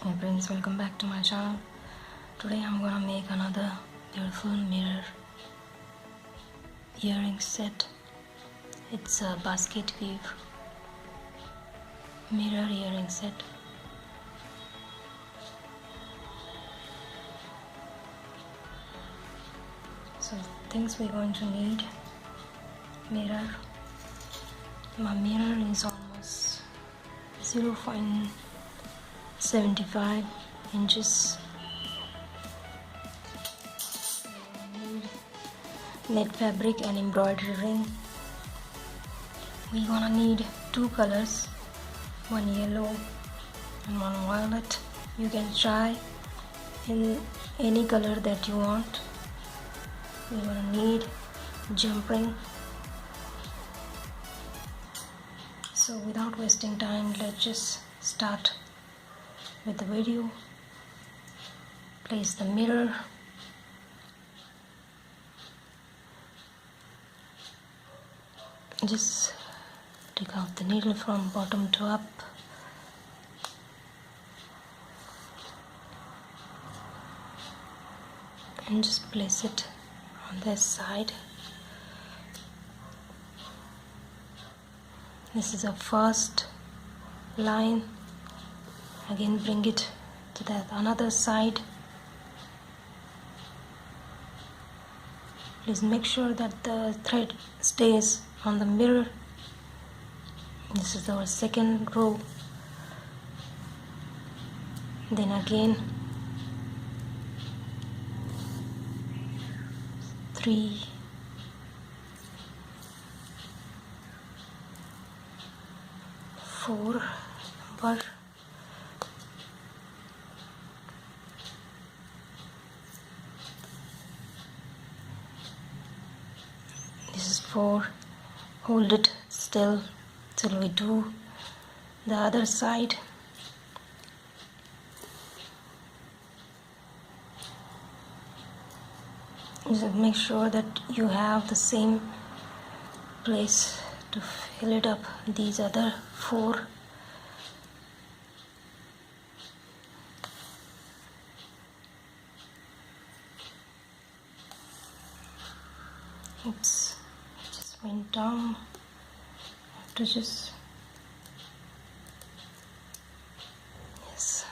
Hey friends, welcome back to my channel. Today I'm gonna make another beautiful mirror earring set. It's a basket weave mirror earring set. So things we're going to need: mirror. My mirror is almost 0.75 inches. Net fabric and embroidery ring. We're gonna need two colors, one yellow and one violet. You can try in any color that you want. We're gonna need jump ring. So without wasting time, let's just start with the video. Place the mirror. Just take out the needle from bottom to up. And just place it on this side. This is our first line. Again, bring it to that another side. Please make sure that the thread stays on the mirror. This is our second row. Then again 3, 4 number. This is 4. Hold it still till we do the other side. Just make sure that you have the same place to fill it up. These other 4. Oops, it just went down. I have to just, yes.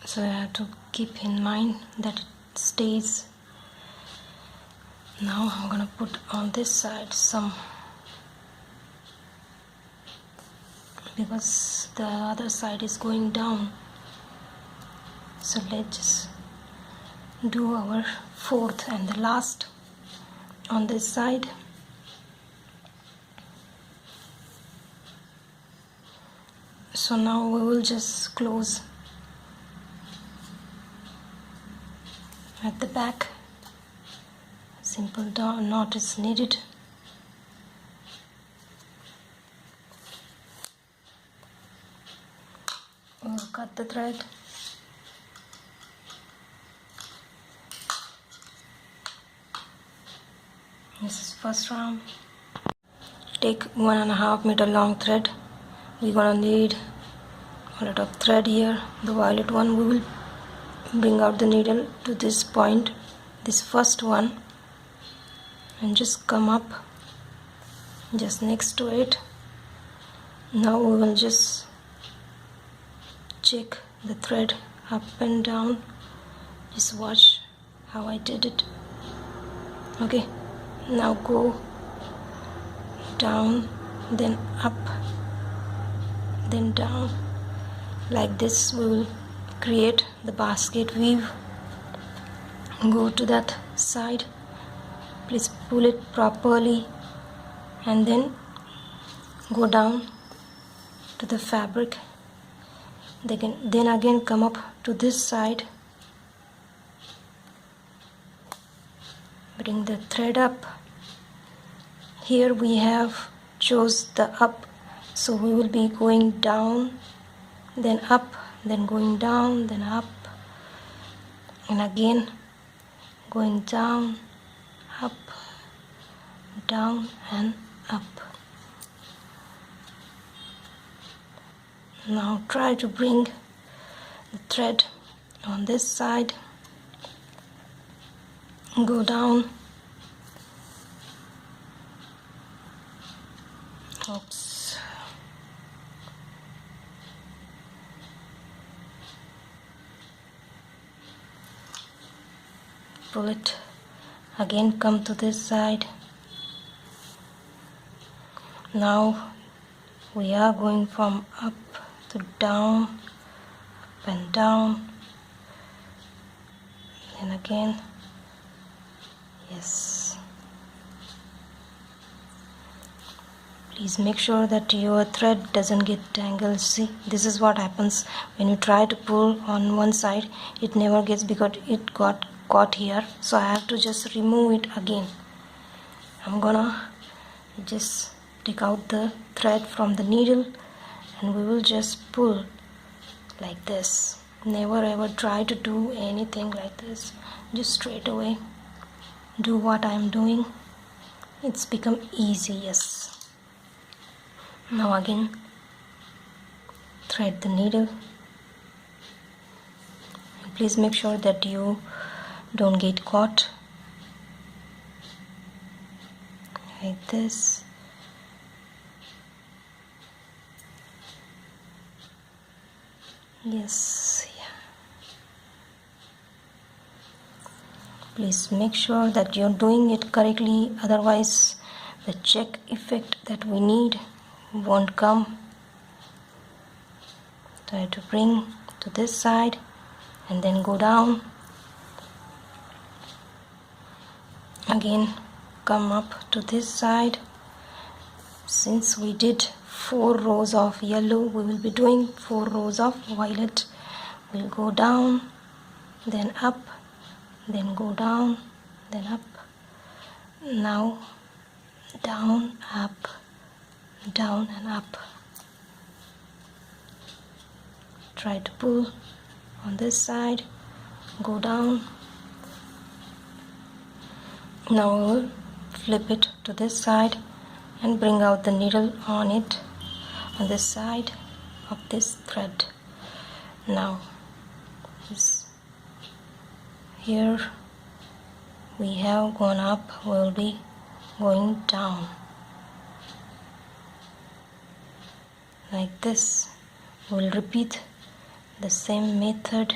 So I have to keep in mind that it stays. Now I'm gonna put on this side some, because the other side is going down. So let's just do our 4th and the last on this side. So now we will just close at the back. Simple knot is needed. We'll cut the thread. This is first round. Take 1.5 meter long thread. We're gonna need a lot of thread here. The violet one, we will bring out the needle to this point, this first one, and just come up just next to it. Now we will just check the thread up and down. Just watch how I did it. Okay, now go down, then up, then down. Like this we will create the basket weave. Go to that side. Please pull it properly and then go down to the fabric. Then again come up to this side. Bring the thread up. Here we have chose the up, so we will be going down, then up, then going down, then up, and again going down, up, down and up. Now try to bring the thread on this side, go down. Oops. Pull it again, come to this side. Now we are going from up to down, up and down, and again. Yes, please make sure that your thread doesn't get tangled. See, this is what happens when you try to pull on one side, it never gets because it got caught here. So I have to just remove it again. I'm gonna just take out the thread from the needle and we will just pull like this. Never ever try to do anything like this. Just straight away do what I'm doing. It's become easy. Yes. Now again thread the needle. Please make sure that you don't get caught like this. Yes, yeah. Please make sure that you're doing it correctly, otherwise the check effect that we need won't come. Try to bring to this side and then go down. Again come up to this side. Since we did 4 rows of yellow, we will be doing 4 rows of violet. We'll go down, then up, then go down, then up. Now down, up, down and up. Try to pull on this side, go down. Now we will flip it to this side and bring out the needle on it, on this side of this thread. Now here we have gone up, we will be going down like this. We will repeat the same method.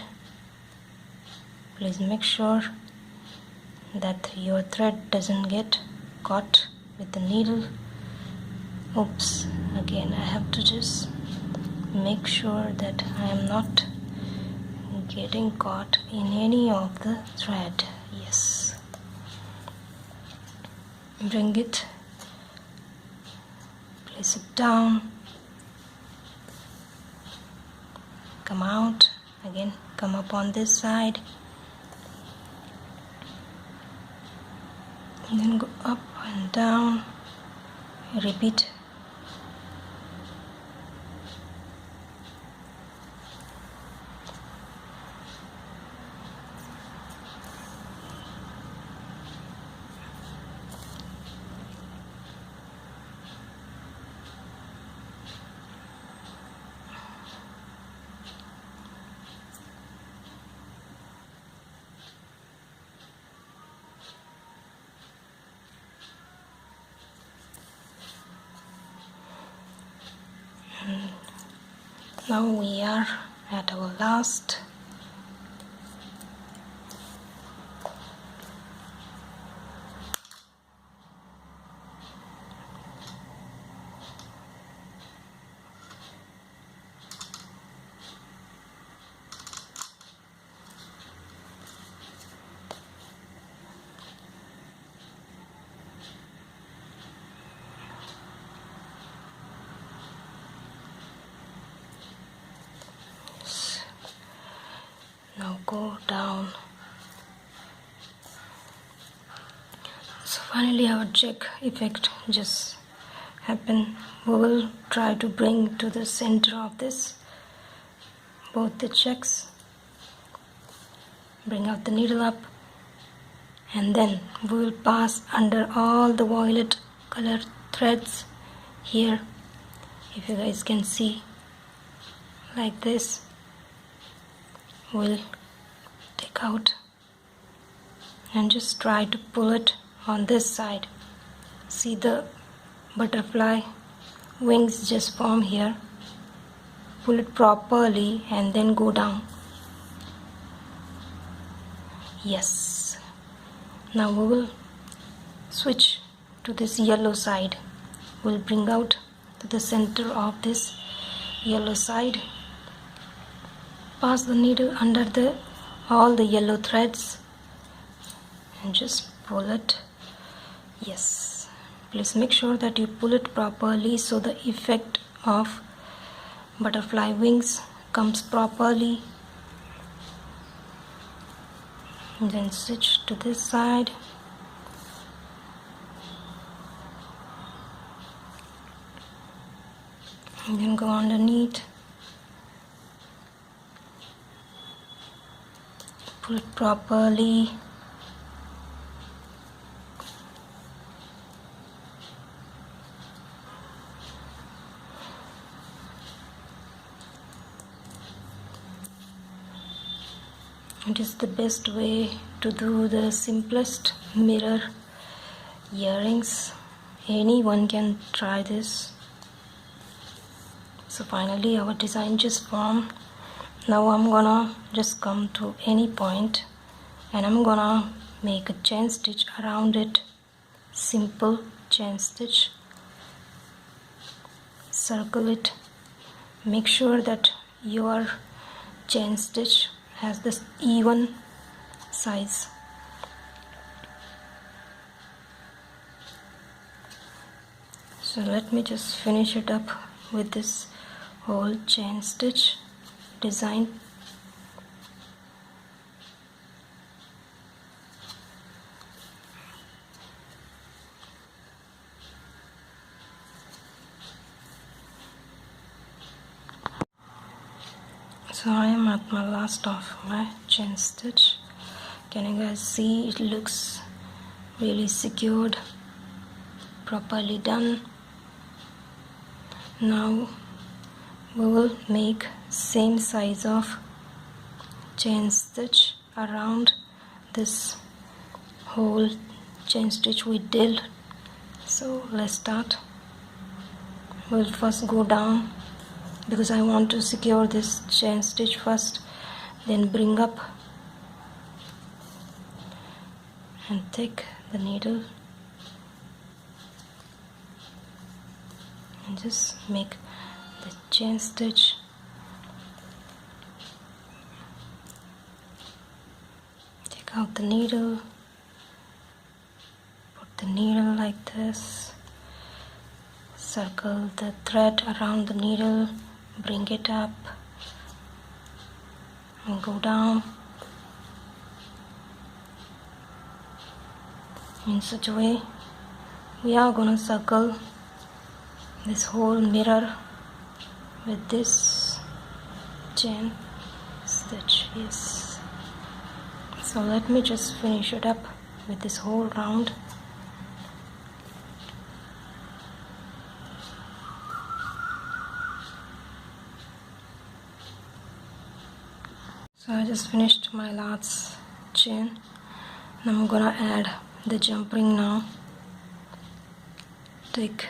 Please make sure that your thread doesn't get caught with the needle. Oops, again I have to just make sure that I am not getting caught in any of the thread. Yes, bring it, place it down, come out, again come up on this side, and then go up and down, repeat. Now we are at our last now go down. So finally our check effect just happened. We will try to bring to the center of this both the checks, bring out the needle up, and then we will pass under all the violet color threads here. If you guys can see, like this. We'll take out and just try to pull it on this side. See the butterfly wings just form here. Pull it properly and then go down. Yes. Now we will switch to this yellow side. We'll bring out to the center of this yellow side. Pass the needle under all the yellow threads and just pull it. Yes. Please make sure that you pull it properly so the effect of butterfly wings comes properly. And then switch to this side. And then go underneath. Pull it properly. It is the best way to do the simplest mirror earrings. Anyone can try this. So finally our design just formed. Now I'm gonna just come to any point and I'm gonna make a chain stitch around it. Simple chain stitch. Circle it. Make sure that your chain stitch has this even size. So let me just finish it up with this whole chain stitch design. So I am at my last of my chain stitch. Can you guys see? It looks really secured, properly done. Now we will make same size of chain stitch around this whole chain stitch we did. So let's start. We'll first go down because I want to secure this chain stitch first, then bring up and take the needle and just make the chain stitch. Take out the needle, put the needle like this, circle the thread around the needle, bring it up and go down in such a way. We are gonna circle this whole mirror with this chain stitch. Yes. So let me just finish it up with this whole round. So I just finished my last chain. Now I'm gonna add the jump ring now. Take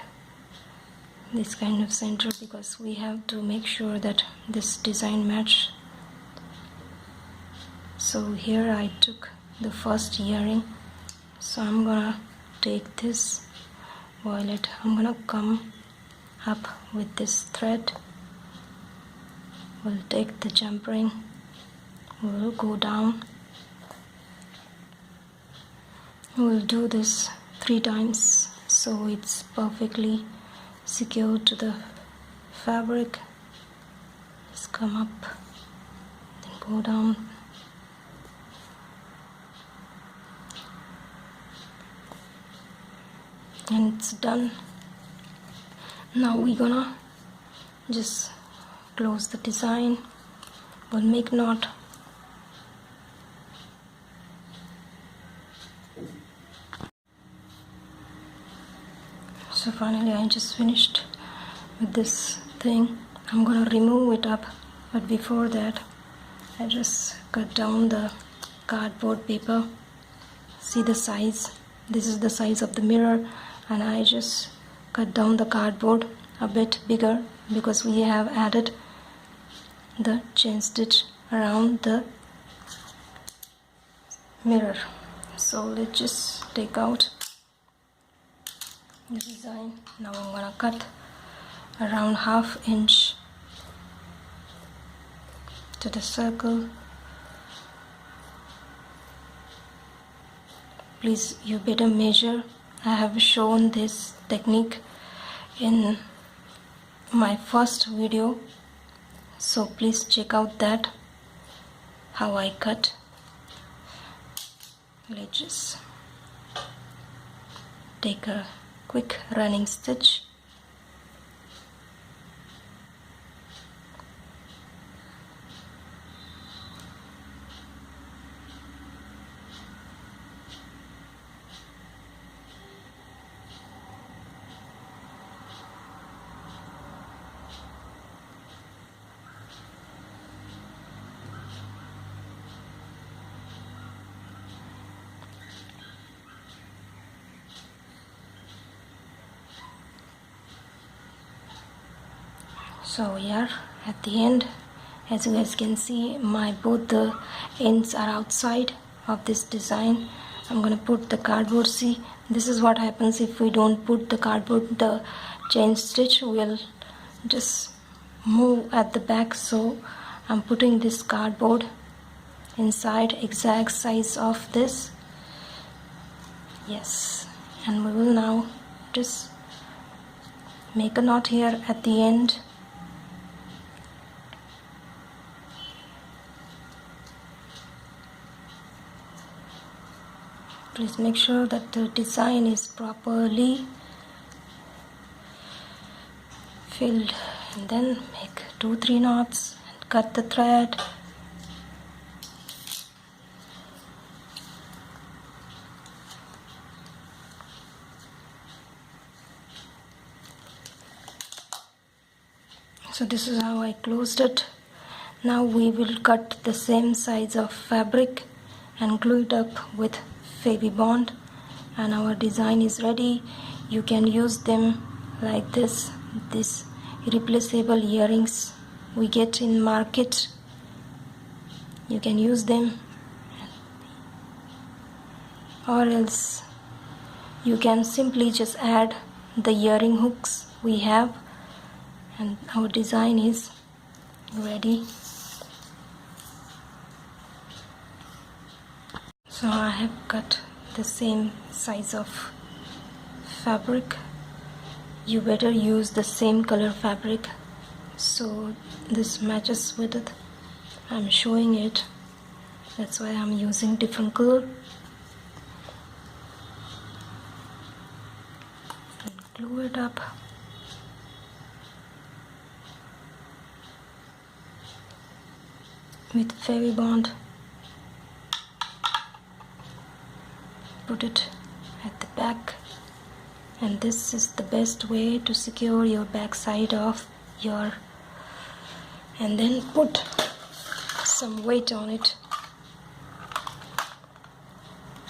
this kind of center because we have to make sure that this design match. So here I took the first earring. So I'm gonna take this violet. I'm gonna come up with this thread. We'll take the jump ring. We'll go down. We'll do this 3 times so it's perfectly secured to the fabric. Just come up, then go down. And it's done. Now we're gonna just close the design. We'll make knot. So finally I just finished with this thing. I'm gonna remove it up But before that, I just cut down the cardboard paper. See the size, this is the size of the mirror, and I just cut down the cardboard a bit bigger because we have added the chain stitch around the mirror. So let's just take out the design. Now I'm gonna cut around 1/2 inch to the circle. Please, you better measure. I have shown this technique in my first video, so please check out that, how I cut. Let's just take a quick running stitch. So here at the end, as you guys can see, my both the ends are outside of this design. I'm gonna put the cardboard. See, this is what happens if we don't put the cardboard. The chain stitch will just move at the back, so I'm putting this cardboard inside, exact size of this. Yes, and we will now just make a knot here at the end. Please make sure that the design is properly filled, and then make 2-3 knots and cut the thread. So this is how I closed it. Now we will cut the same size of fabric and glue it up with Fevibond, and our design is ready. You can use them like this replaceable earrings we get in market. You can use them, or else you can simply just add the earring hooks we have, and our design is ready. So I have cut the same size of fabric. You better use the same color fabric so this matches with it. I'm showing it, that's why I'm using different color. And glue it up. With Fevibond. Put it at the back, and this is the best way to secure your back side of your, and then put some weight on it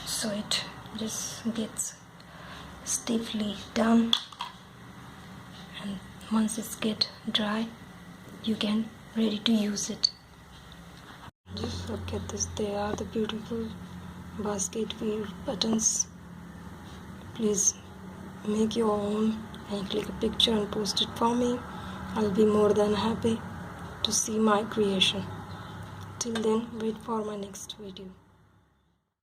so it just gets stiffly done, and once it's get dry you can ready to use it. Just look at this, they are the beautiful basket weave buttons. Please make your own and click a picture and post it for me. I'll be more than happy to see my creation. Till then, wait for my next video.